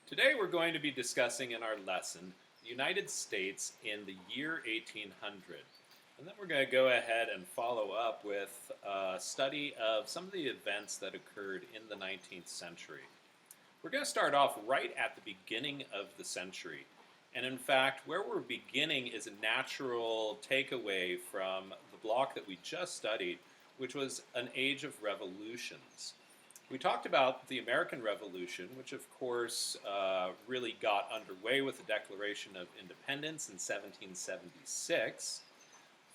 Today we're going to be discussing in our lesson the United States in the year 1800. And then we're going to go ahead and follow up with a study of some of the events that occurred in the 19th century. We're going to start off right at the beginning of the century. And in fact, where we're beginning is a natural takeaway from the block that we just studied, which was an age of revolutions. We talked about the American Revolution, which of course really got underway with the Declaration of Independence in 1776.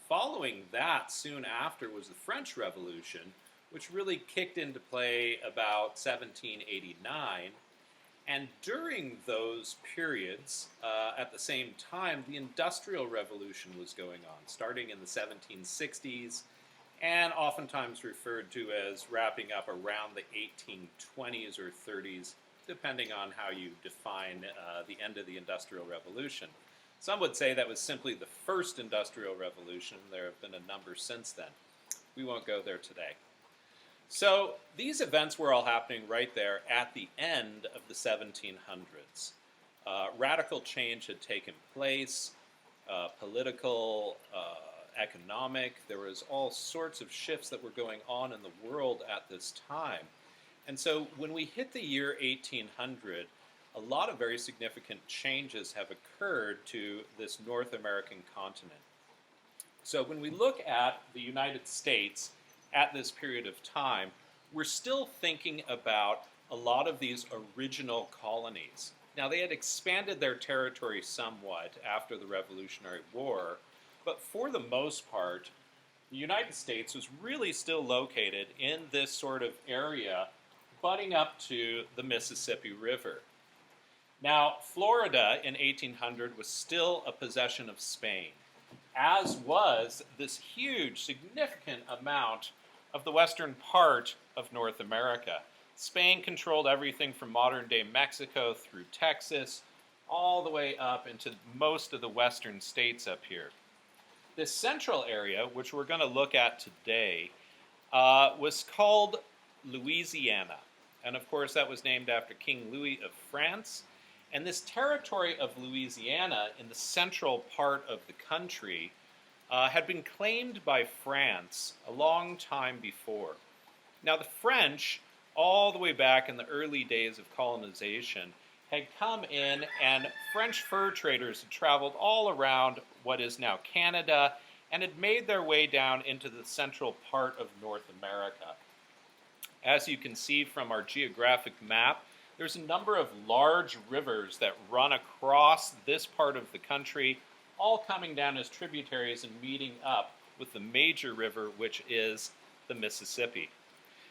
Following that, soon after, was the French Revolution, which really kicked into play about 1789. And during those periods, at the same time, the Industrial Revolution was going on, starting in the 1760s, and oftentimes referred to as wrapping up around the 1820s or 30s, depending on how you define the end of the Industrial Revolution. Some would say that was simply the first Industrial Revolution. There have been a number since then. We won't go there today. So these events were all happening right there at the end of the 1700s. Radical change had taken place, political, economic. There was all sorts of shifts that were going on in the world at this time. And so when we hit the year 1800, a lot of very significant changes have occurred to this North American continent. So when we look at the United States at this period of time, we're still thinking about a lot of these original colonies. Now, they had expanded their territory somewhat after the Revolutionary War, but for the most part, the United States was really still located in this sort of area butting up to the Mississippi River. Now, Florida in 1800 was still a possession of Spain, as was this huge, significant amount of the western part of North America. Spain controlled everything from modern-day Mexico through Texas, all the way up into most of the western states up here. This central area, which we're going to look at today, was called Louisiana. And of course, that was named after King Louis of France. And this territory of Louisiana in the central part of the country had been claimed by France a long time before. Now, the French, all the way back in the early days of colonization, had come in, and French fur traders had traveled all around what is now Canada and had made their way down into the central part of North America. As you can see from our geographic map, there's a number of large rivers that run across this part of the country, all coming down as tributaries and meeting up with the major river, which is the Mississippi.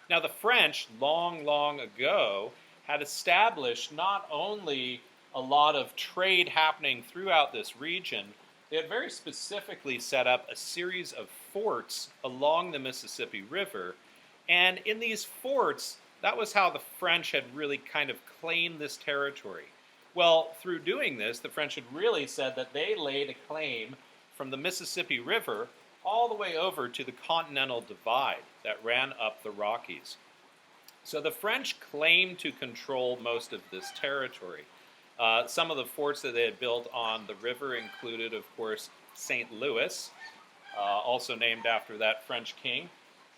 Now, the French, long ago, had established not only a lot of trade happening throughout this region, they had very specifically set up a series of forts along the Mississippi River. And in these forts, that was how the French had really kind of claimed this territory. Well, through doing this, the French had really said that they laid a claim from the Mississippi River all the way over to the Continental Divide that ran up the Rockies. So the French claimed to control most of this territory. Some of the forts that they had built on the river included, of course, St. Louis, also named after that French king,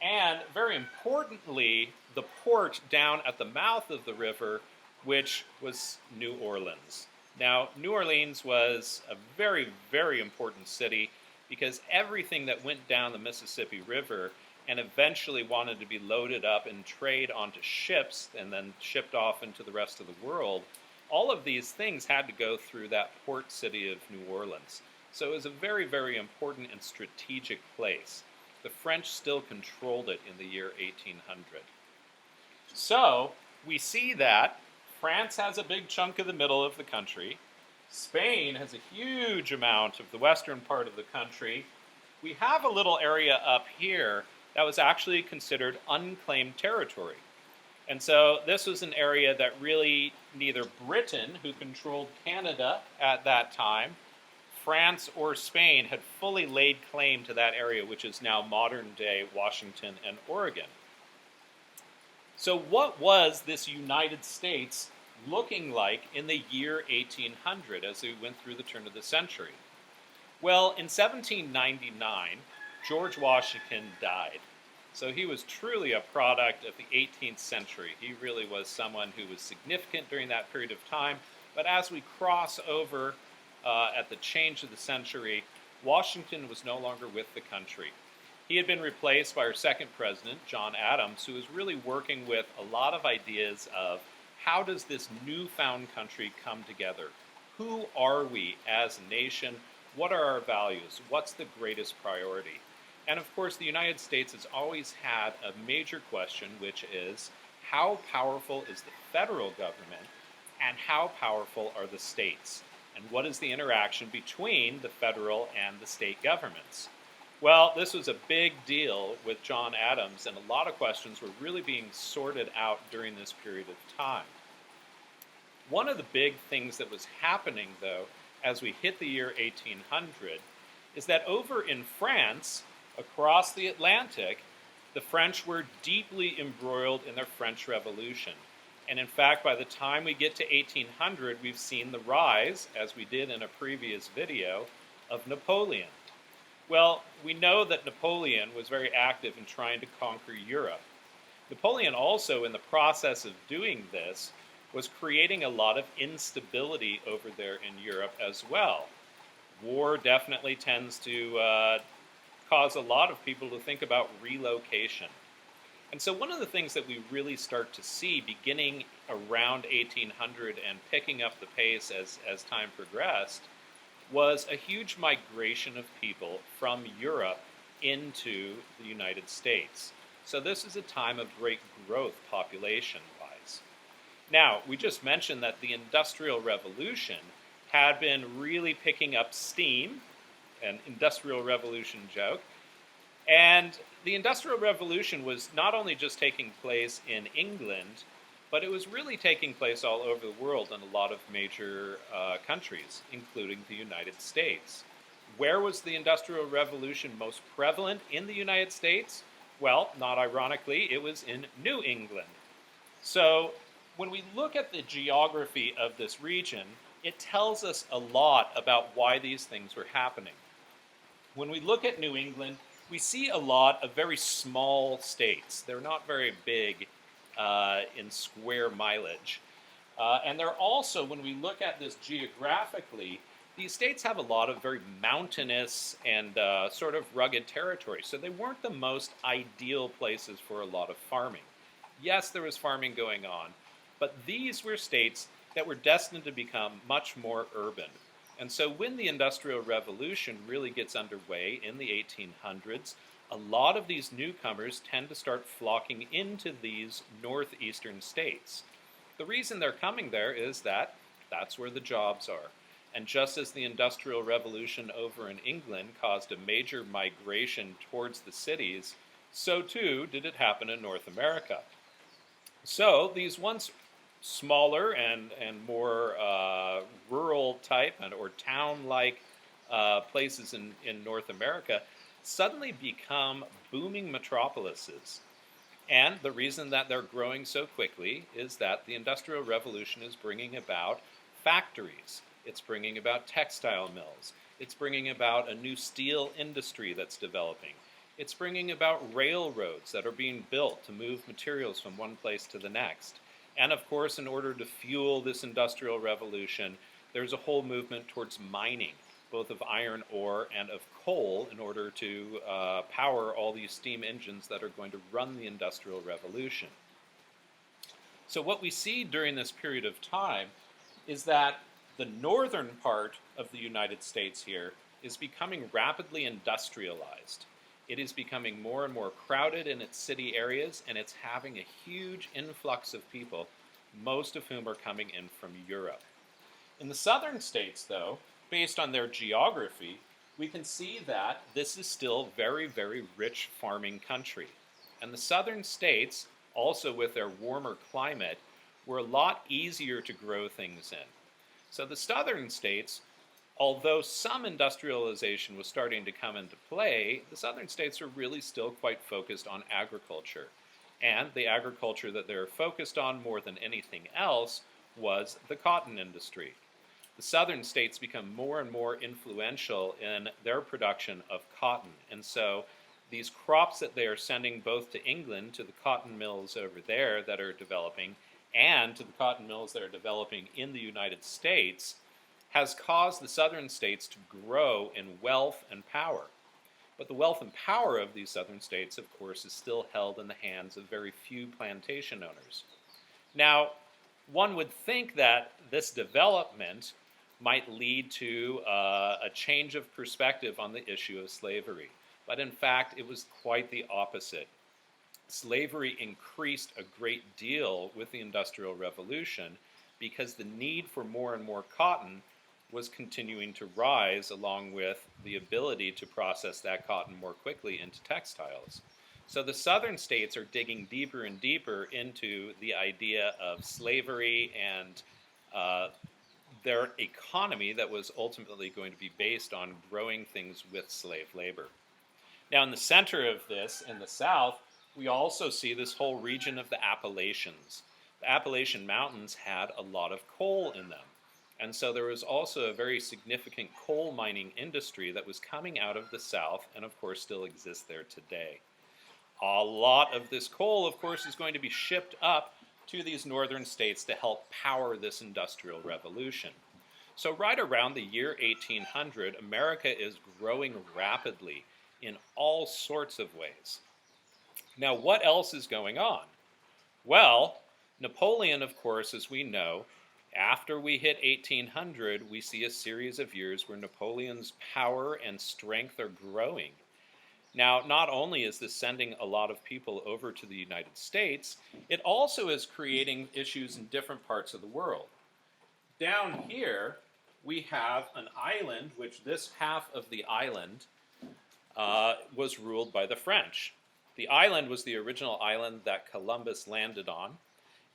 and very importantly, the port down at the mouth of the river, which was New Orleans. Now, New Orleans was a very, very important city because everything that went down the Mississippi River and eventually wanted to be loaded up and trade onto ships and then shipped off into the rest of the world, all of these things had to go through that port city of New Orleans. So it was a very, very important and strategic place. The French still controlled it in the year 1800. So we see that France has a big chunk of the middle of the country. Spain has a huge amount of the western part of the country. We have a little area up here that was actually considered unclaimed territory. And so this was an area that really neither Britain, who controlled Canada at that time, France or Spain had fully laid claim to that area, which is now modern-day Washington and Oregon. So what was this United States looking like in the year 1800 as we went through the turn of the century? Well, in 1799, George Washington died. So he was truly a product of the 18th century. He really was someone who was significant during that period of time. But as we cross over at the change of the century, Washington was no longer with the country. He had been replaced by our second president, John Adams, who was really working with a lot of ideas of how does this newfound country come together? Who are we as a nation? What are our values? What's the greatest priority? And of course, the United States has always had a major question, which is how powerful is the federal government and how powerful are the states? And what is the interaction between the federal and the state governments? Well, this was a big deal with John Adams, and a lot of questions were really being sorted out during this period of time. One of the big things that was happening, though, as we hit the year 1800, is that over in France, across the Atlantic, the French were deeply embroiled in their French Revolution. And in fact, by the time we get to 1800, we've seen the rise, as we did in a previous video, of Napoleon. Well, we know that Napoleon was very active in trying to conquer Europe. Napoleon also, in the process of doing this, was creating a lot of instability over there in Europe as well. War definitely tends to cause a lot of people to think about relocation. And so one of the things that we really start to see beginning around 1800 and picking up the pace as time progressed was a huge migration of people from Europe into the United States. So this is a time of great growth population-wise. Now, we just mentioned that the Industrial Revolution had been really picking up steam, an Industrial Revolution joke, and the Industrial Revolution was not only just taking place in England, but it was really taking place all over the world in a lot of major countries, including the United States. Where was the Industrial Revolution most prevalent in the United States? Well, not ironically, it was in New England. So when we look at the geography of this region, it tells us a lot about why these things were happening. When we look at New England, we see a lot of very small states. They're not very big in square mileage. And they're also, when we look at this geographically, these states have a lot of very mountainous and sort of rugged territory. So they weren't the most ideal places for a lot of farming. Yes, there was farming going on, but these were states that were destined to become much more urban. And so when the Industrial Revolution really gets underway in the 1800s, a lot of these newcomers tend to start flocking into these northeastern states. The reason they're coming there is that that's where the jobs are. And just as the Industrial Revolution over in England caused a major migration towards the cities, so too did it happen in North America. So these once smaller and more rural type or town-like places in North America suddenly become booming metropolises. And the reason that they're growing so quickly is that the Industrial Revolution is bringing about factories. It's bringing about textile mills. It's bringing about a new steel industry that's developing. It's bringing about railroads that are being built to move materials from one place to the next. And of course, in order to fuel this Industrial Revolution, there's a whole movement towards mining, both of iron ore and of coal, in order to power all these steam engines that are going to run the Industrial Revolution. So what we see during this period of time is that the northern part of the United States here is becoming rapidly industrialized. It is becoming more and more crowded in its city areas, and it's having a huge influx of people, most of whom are coming in from Europe. In the southern states, though, based on their geography, we can see that this is still very, very rich farming country. And the southern states, also with their warmer climate, were a lot easier to grow things in. So the southern states, although some industrialization was starting to come into play, the southern states are really still quite focused on agriculture. And the agriculture that they're focused on more than anything else was the cotton industry. The southern states become more and more influential in their production of cotton. And so these crops that they are sending both to England, to the cotton mills over there that are developing, and to the cotton mills that are developing in the United States, has caused the southern states to grow in wealth and power. But the wealth and power of these southern states, of course, is still held in the hands of very few plantation owners. Now, one would think that this development might lead to a change of perspective on the issue of slavery. But in fact, it was quite the opposite. Slavery increased a great deal with the Industrial Revolution because the need for more and more cotton was continuing to rise, along with the ability to process that cotton more quickly into textiles. So the southern states are digging deeper and deeper into the idea of slavery and their economy that was ultimately going to be based on growing things with slave labor. Now, in the center of this, in the south, we also see this whole region of the Appalachians. The Appalachian Mountains had a lot of coal in them. And so there was also a very significant coal mining industry that was coming out of the south and, of course, still exists there today. A lot of this coal, of course, is going to be shipped up to these northern states to help power this industrial revolution. So right around the year 1800, America is growing rapidly in all sorts of ways. Now, what else is going on? Well, Napoleon, of course, as we know, after we hit 1800, we see a series of years where Napoleon's power and strength are growing. Now, not only is this sending a lot of people over to the United States, it also is creating issues in different parts of the world. Down here, we have an island, which this half of the island was ruled by the French. The island was the original island that Columbus landed on,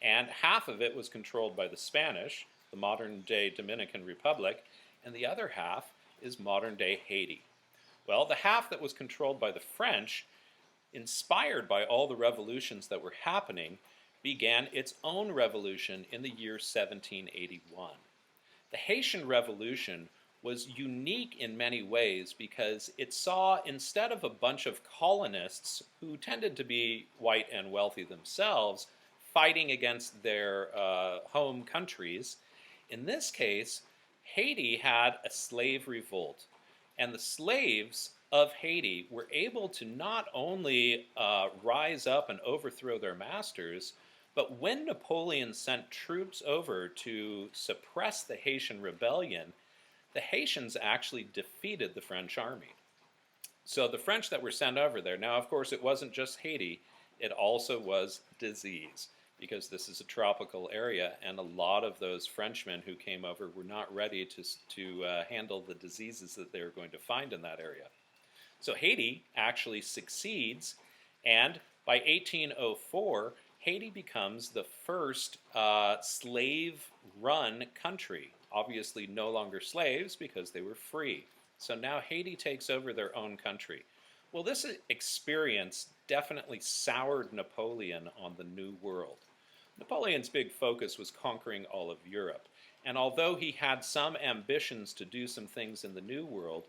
and half of it was controlled by the Spanish, the modern-day Dominican Republic, and the other half is modern-day Haiti. Well, the half that was controlled by the French, inspired by all the revolutions that were happening, began its own revolution in the year 1781. The Haitian Revolution was unique in many ways because it saw, instead of a bunch of colonists who tended to be white and wealthy themselves, fighting against their home countries, in this case, Haiti had a slave revolt. And the slaves of Haiti were able to not only rise up and overthrow their masters, but when Napoleon sent troops over to suppress the Haitian rebellion, the Haitians actually defeated the French army. So the French that were sent over there, now of course it wasn't just Haiti, it also was disease, because this is a tropical area, and a lot of those Frenchmen who came over were not ready to handle the diseases that they were going to find in that area. So Haiti actually succeeds, and by 1804, Haiti becomes the first slave-run country. Obviously no longer slaves because they were free. So now Haiti takes over their own country. Well, this experience definitely soured Napoleon on the New World. Napoleon's big focus was conquering all of Europe. And although he had some ambitions to do some things in the New World,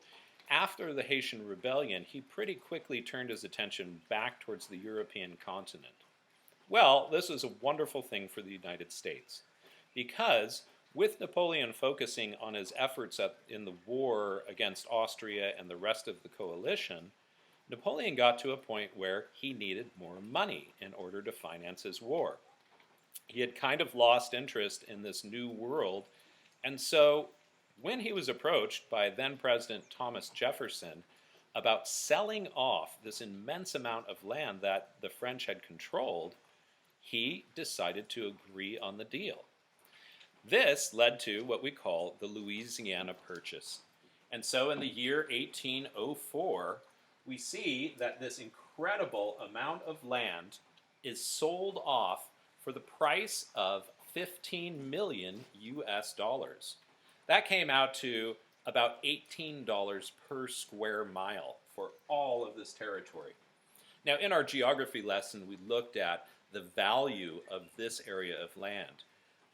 after the Haitian Rebellion, he pretty quickly turned his attention back towards the European continent. Well, this was a wonderful thing for the United States, because with Napoleon focusing on his efforts in the war against Austria and the rest of the coalition, Napoleon got to a point where he needed more money in order to finance his war. He had kind of lost interest in this new world, and so when he was approached by then-President Thomas Jefferson about selling off this immense amount of land that the French had controlled, he decided to agree on the deal. This led to what we call the Louisiana Purchase. And so in the year 1804, we see that this incredible amount of land is sold off for the price of 15 million US dollars. That came out to about $18 per square mile for all of this territory. Now, in our geography lesson, we looked at the value of this area of land.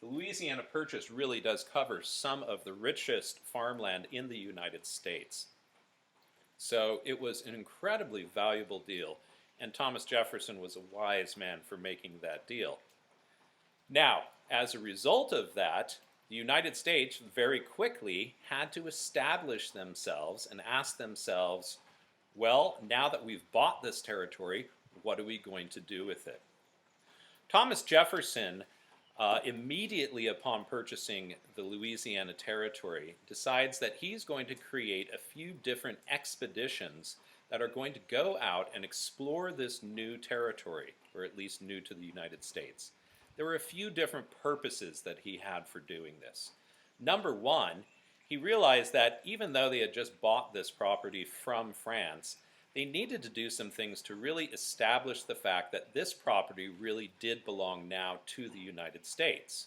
The Louisiana Purchase really does cover some of the richest farmland in the United States. So it was an incredibly valuable deal, and Thomas Jefferson was a wise man for making that deal. Now, as a result of that, the United States very quickly had to establish themselves and ask themselves, well, now that we've bought this territory, what are we going to do with it? Thomas Jefferson, immediately upon purchasing the Louisiana Territory, decides that he's going to create a few different expeditions that are going to go out and explore this new territory, or at least new to the United States. There were a few different purposes that he had for doing this. Number one, he realized that even though they had just bought this property from France, they needed to do some things to really establish the fact that this property really did belong now to the United States.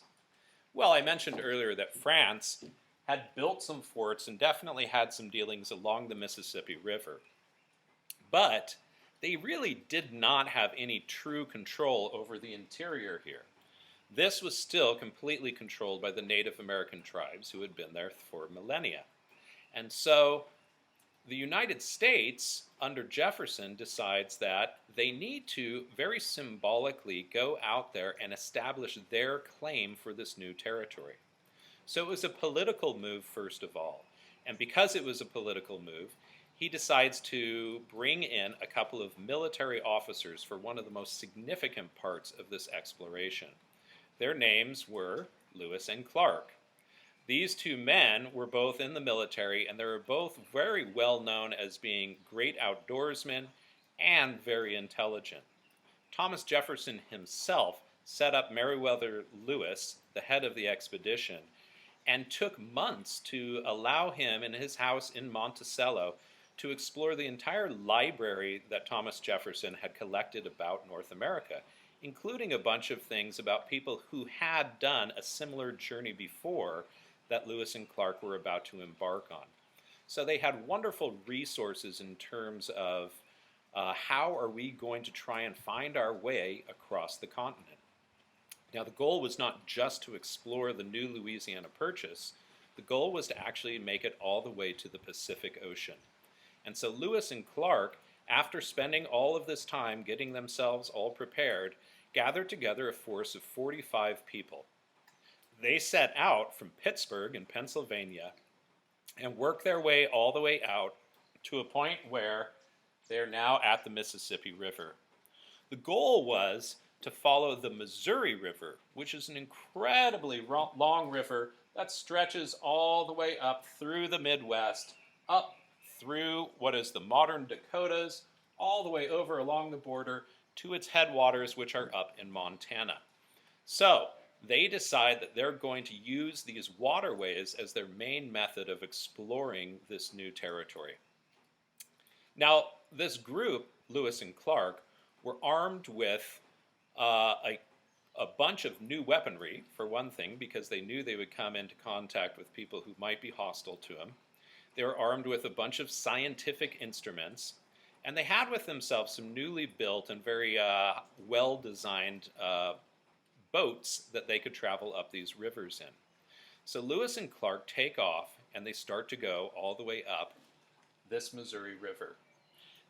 Well, I mentioned earlier that France had built some forts and definitely had some dealings along the Mississippi River. But they really did not have any true control over the interior here. This was still completely controlled by the Native American tribes who had been there for millennia. And so the United States, under Jefferson, decides that they need to very symbolically go out there and establish their claim for this new territory. So it was a political move, first of all. And because it was a political move, he decides to bring in a couple of military officers for one of the most significant parts of this exploration. Their names were Lewis and Clark. These two men were both in the military, and they were both very well known as being great outdoorsmen and very intelligent. Thomas Jefferson himself set up Meriwether Lewis, the head of the expedition, and took months to allow him in his house in Monticello to explore the entire library that Thomas Jefferson had collected about North America, including a bunch of things about people who had done a similar journey before that Lewis and Clark were about to embark on. So they had wonderful resources in terms of how are we going to try and find our way across the continent. Now, the goal was not just to explore the new Louisiana Purchase. The goal was to actually make it all the way to the Pacific Ocean. And so Lewis and Clark, after spending all of this time getting themselves all prepared, gathered together a force of 45 people. They set out from Pittsburgh in Pennsylvania and worked their way all the way out to a point where they are now at the Mississippi River. The goal was to follow the Missouri River, which is an incredibly long river that stretches all the way up through the Midwest, up through what is the modern Dakotas, all the way over along the border to its headwaters, which are up in Montana. So they decide that they're going to use these waterways as their main method of exploring this new territory. Now, this group, Lewis and Clark, were armed with a bunch of new weaponry, for one thing, because they knew they would come into contact with people who might be hostile to them. They were armed with a bunch of scientific instruments, and they had with themselves some newly built and very well-designed boats that they could travel up these rivers in. So Lewis and Clark take off, and they start to go all the way up this Missouri River.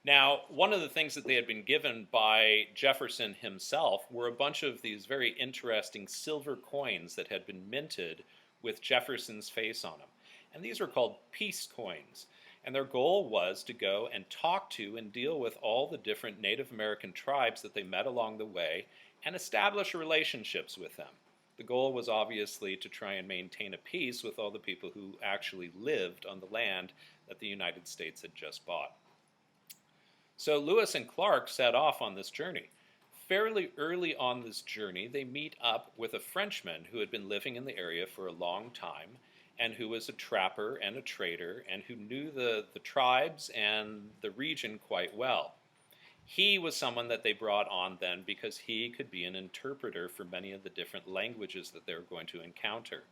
Now, one of the things that they had been given by Jefferson himself were a bunch of these very interesting silver coins that had been minted with Jefferson's face on them. And these were called peace coins. And their goal was to go and talk to and deal with all the different Native American tribes that they met along the way and establish relationships with them. The goal was obviously to try and maintain a peace with all the people who actually lived on the land that the United States had just bought. So Lewis and Clark set off on this journey. Fairly early on this journey, they meet up with a Frenchman who had been living in the area for a long time and who was a trapper and a trader and who knew the tribes and the region quite well. He was someone that they brought on then because he could be an interpreter for many of the different languages that they were going to encounter.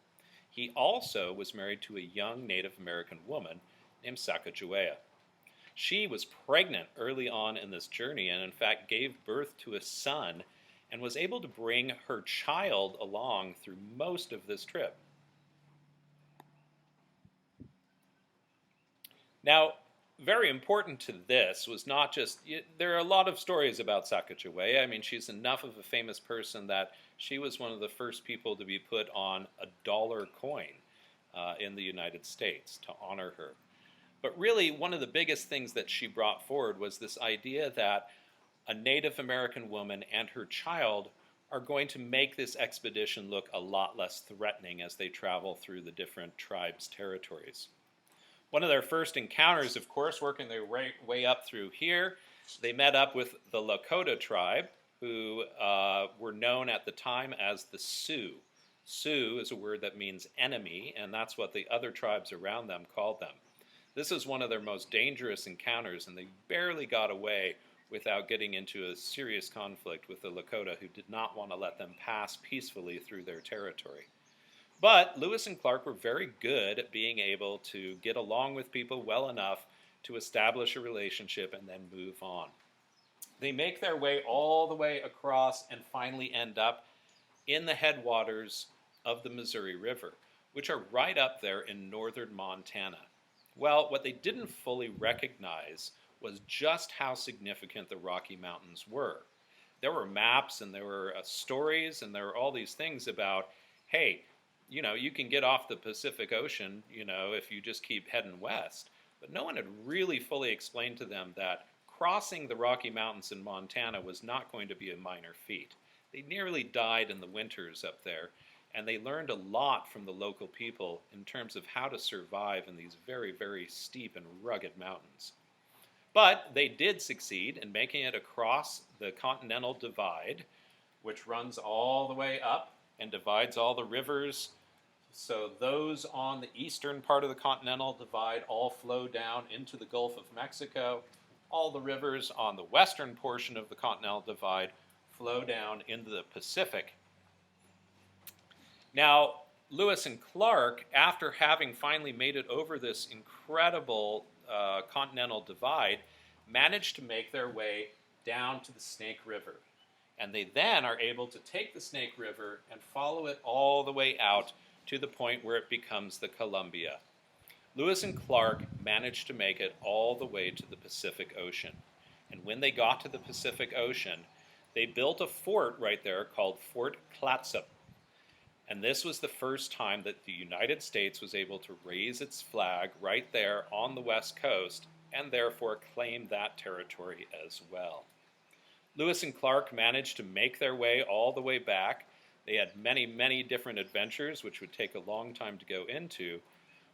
He also was married to a young Native American woman named Sacagawea. She was pregnant early on in this journey and in fact gave birth to a son and was able to bring her child along through most of this trip. Now, very important to this was not just, there are a lot of stories about Sacagawea. I mean, she's enough of a famous person that she was one of the first people to be put on a dollar coin in the United States to honor her. But really, one of the biggest things that she brought forward was this idea that a Native American woman and her child are going to make this expedition look a lot less threatening as they travel through the different tribes' territories. One of their first encounters, of course, working their way up through here, they met up with the Lakota tribe, who were known at the time as the Sioux. Sioux is a word that means enemy, and that's what the other tribes around them called them. This is one of their most dangerous encounters, and they barely got away without getting into a serious conflict with the Lakota, who did not want to let them pass peacefully through their territory. But Lewis and Clark were very good at being able to get along with people well enough to establish a relationship and then move on. They make their way all the way across and finally end up in the headwaters of the Missouri River, which are right up there in northern Montana. Well, what they didn't fully recognize was just how significant the Rocky Mountains were. There were maps and there were stories and there were all these things about, hey, you can get off the Pacific Ocean, if you just keep heading west. But no one had really fully explained to them that crossing the Rocky Mountains in Montana was not going to be a minor feat. They nearly died in the winters up there, and they learned a lot from the local people in terms of how to survive in these very, very steep and rugged mountains. But they did succeed in making it across the Continental Divide, which runs all the way up and divides all the rivers. So those on the eastern part of the Continental Divide all flow down into the Gulf of Mexico. All the rivers on the western portion of the Continental Divide flow down into the Pacific. Now, Lewis and Clark, after having finally made it over this incredible Continental Divide, managed to make their way down to the Snake River. And they then are able to take the Snake River and follow it all the way out to the point where it becomes the Columbia. Lewis and Clark managed to make it all the way to the Pacific Ocean. And when they got to the Pacific Ocean, they built a fort right there called Fort Clatsop. And this was the first time that the United States was able to raise its flag right there on the West Coast and therefore claim that territory as well. Lewis and Clark managed to make their way all the way back. They had many, many different adventures, which would take a long time to go into.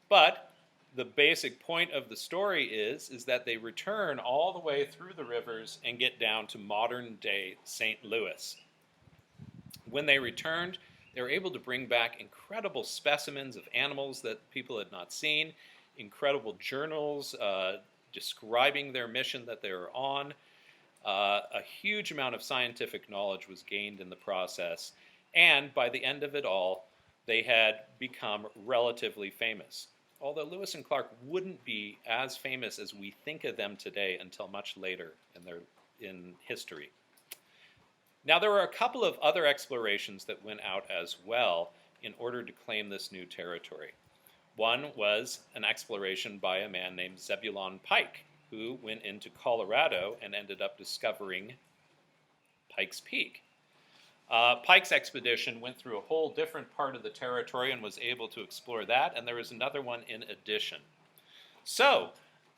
But the basic point of the story is that they return all the way through the rivers and get down to modern-day St. Louis. When they returned, they were able to bring back incredible specimens of animals that people had not seen, incredible journals describing their mission that they were on. A huge amount of scientific knowledge was gained in the process, and by the end of it all, they had become relatively famous. Although Lewis and Clark wouldn't be as famous as we think of them today until much later in history. Now, there were a couple of other explorations that went out as well in order to claim this new territory. One was an exploration by a man named Zebulon Pike, who went into Colorado and ended up discovering Pikes Peak. Pike's expedition went through a whole different part of the territory and was able to explore that, and there was another one in addition. So,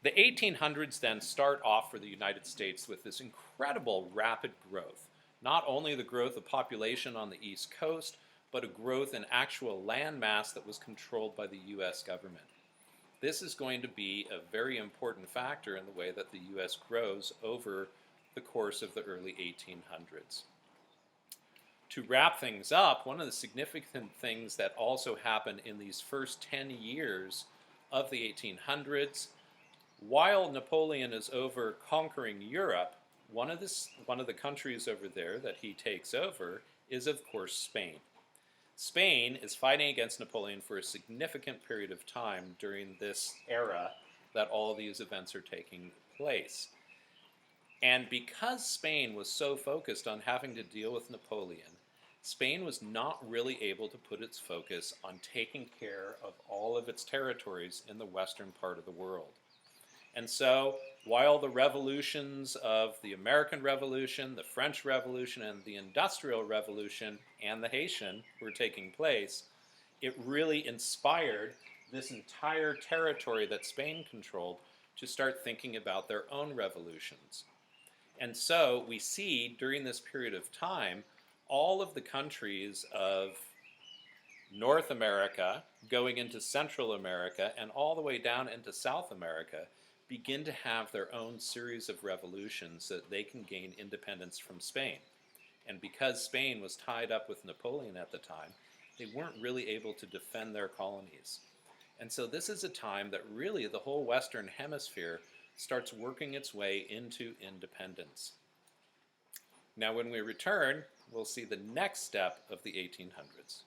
the 1800s then start off for the United States with this incredible rapid growth. Not only the growth of population on the East Coast, but a growth in actual land mass that was controlled by the U.S. government. This is going to be a very important factor in the way that the U.S. grows over the course of the early 1800s. To wrap things up, one of the significant things that also happened in these first 10 years of the 1800s, while Napoleon is over conquering Europe, one of the countries over there that he takes over is, of course, Spain. Spain is fighting against Napoleon for a significant period of time during this era that all of these events are taking place. And because Spain was so focused on having to deal with Napoleon, Spain was not really able to put its focus on taking care of all of its territories in the western part of the world. And so, while the revolutions of the American Revolution, the French Revolution, and the Industrial Revolution, and the Haitian were taking place, it really inspired this entire territory that Spain controlled to start thinking about their own revolutions. And so we see during this period of time all of the countries of North America going into Central America and all the way down into South America begin to have their own series of revolutions so that they can gain independence from Spain. And because Spain was tied up with Napoleon at the time, they weren't really able to defend their colonies. And so this is a time that really the whole Western Hemisphere starts working its way into independence. Now when we return, we'll see the next step of the 1800s.